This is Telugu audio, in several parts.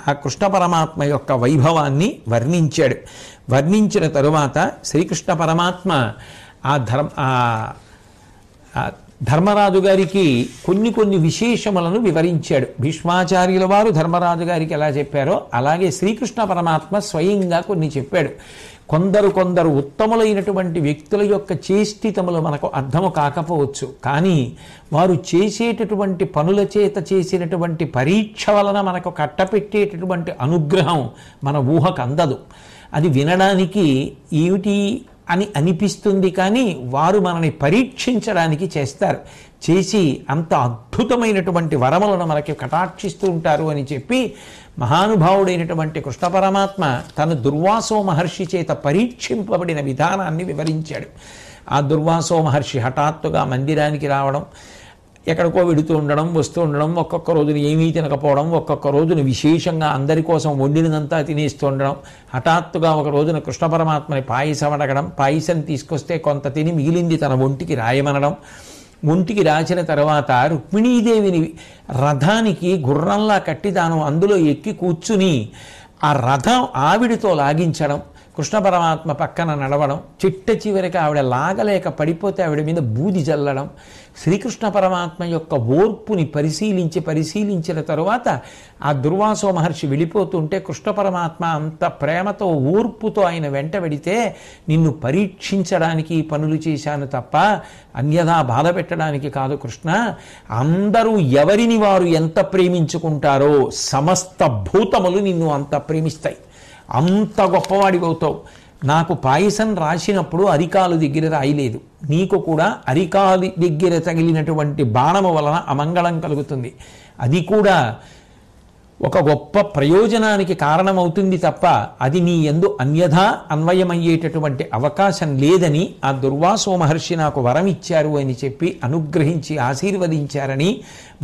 ఆ కృష్ణ పరమాత్మ యొక్క వైభవాన్ని వర్ణించాడు. వర్ణించిన తరువాత శ్రీకృష్ణ పరమాత్మ ఆ ధర్మరాజు గారికి కొన్ని విశేషములను వివరించాడు. భీష్మాచార్యుల వారు ధర్మరాజు గారికి ఎలా చెప్పారో అలాగే శ్రీకృష్ణ పరమాత్మ స్వయంగా కొన్ని చెప్పాడు. కొందరు ఉత్తములైనటువంటి వ్యక్తుల యొక్క చేష్టితములు మనకు అర్థము కాకపోవచ్చు, కానీ వారు చేసేటటువంటి పనుల చేత చేసినటువంటి పరీక్ష వలన మనకు కట్టపెట్టేటటువంటి అనుగ్రహం మన ఊహకు అందదు. అది వినడానికి ఏమిటి అని అనిపిస్తుంది, కానీ వారు మనని పరీక్షించడానికి చేస్తారు. చేసి అంత అద్భుతమైనటువంటి వరములను మనకి కటాక్షిస్తూ ఉంటారు అని చెప్పి మహానుభావుడైనటువంటి కృష్ణ పరమాత్మ తన దుర్వాసో మహర్షి చేత పరీక్షింపబడిన విధానాన్ని వివరించాడు. ఆ దుర్వాసో మహర్షి హఠాత్తుగా మందిరానికి రావడం, ఎక్కడికో వెడుతూ ఉండడం, వస్తూ ఉండడం, ఒక్కొక్క రోజున ఏమీ తినకపోవడం, ఒక్కొక్క రోజున విశేషంగా అందరి కోసం వండినదంతా తినేస్తూ ఉండడం, హఠాత్తుగా ఒక రోజున కృష్ణ పరమాత్మని పాయసం అడగడం, పాయసం తీసుకొస్తే కొంత తిని మిగిలింది తన ఒంటికి రాయమనడం, ఒంటికి రాసిన తర్వాత రుక్మిణీదేవిని రథానికి గుర్రంలా కట్టి తాను అందులో ఎక్కి కూర్చుని ఆ రథం ఆవిడితో లాగించడం, కృష్ణ పరమాత్మ పక్కన నడవడం, చిట్ట చివరికి ఆవిడ లాగలేక పడిపోతే ఆవిడ మీద బూది జల్లడం, శ్రీకృష్ణ పరమాత్మ యొక్క ఓర్పుని పరిశీలించిన తరువాత ఆ దుర్వాసో మహర్షి వెళ్ళిపోతుంటే కృష్ణ పరమాత్మ అంత ప్రేమతో ఓర్పుతో ఆయన వెంట వెడితే, నిన్ను పరీక్షించడానికి పనులు చేశాను తప్ప అన్యథా బాధ పెట్టడానికి కాదు కృష్ణ. అందరూ ఎవరిని వారు ఎంత ప్రేమించుకుంటారో సమస్త భూతములు నిన్ను అంత ప్రేమిస్తాయి, అంత గొప్పవాడివవుతావు. నాకు పాయసం రాసినప్పుడు అరికాలు దగ్గర రాయలేదు, నీకు కూడా అరికాలు దగ్గర తగిలినటువంటి బాణము వలన అమంగళం కలుగుతుంది, అది కూడా ఒక గొప్ప ప్రయోజనానికి కారణమవుతుంది తప్ప అది నీ యందు అన్యథా అన్వయమయ్యేటటువంటి అవకాశం లేదని ఆ దుర్వాసో మహర్షి నాకు వరం ఇచ్చారు అని చెప్పి అనుగ్రహించి ఆశీర్వదించారని,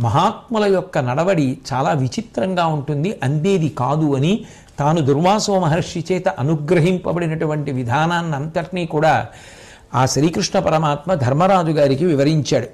మహాత్ముల యొక్క నడవడి చాలా విచిత్రంగా ఉంటుంది, అందేది కాదు అని తాను దుర్వాసో మహర్షి చేత అనుగ్రహింపబడినటువంటి విధానాన్నంతటినీ కూడా ఆ శ్రీకృష్ణ పరమాత్మ ధర్మరాజు గారికి వివరించాడు.